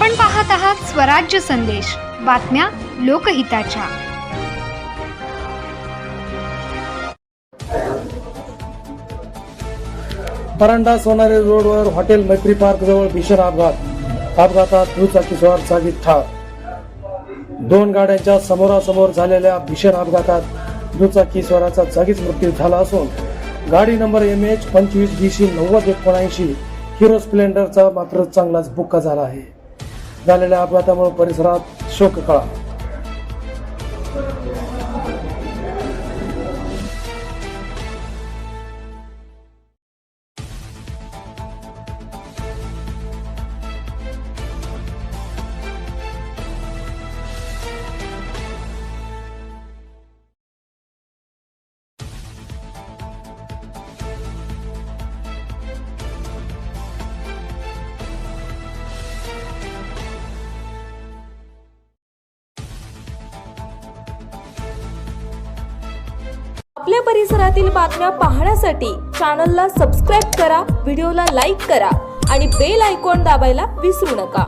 आपण पाहत आहात स्वराज्य संदेश, बातम्या लोकहिताच्या। परांडा सोनारी रोडवर हॉटेल मैत्री पार्क जवळ भीषण अपघात। अपघातात दुचाकीस्वार जागीच ठार। दोन गाड्यांच्या समोरासमोर झालेल्या भीषण अपघातात दुचाकीस्वाराचा जागीच मृत्यू झाला असून गाडी नंबर MH 25BC 9079 हिरो स्प्लेंडरचा मात्र चांगलाच बुक्का झाला आहे। झालेल्या अपघातामुळे परिसरात शोककळा। आपल्या परिसरातील बातम्या पाहण्यासाठी चॅनलला सबस्क्राइब करा, व्हिडिओला लाईक करा आणि बेल आयकॉन दाबायला विसरू नका।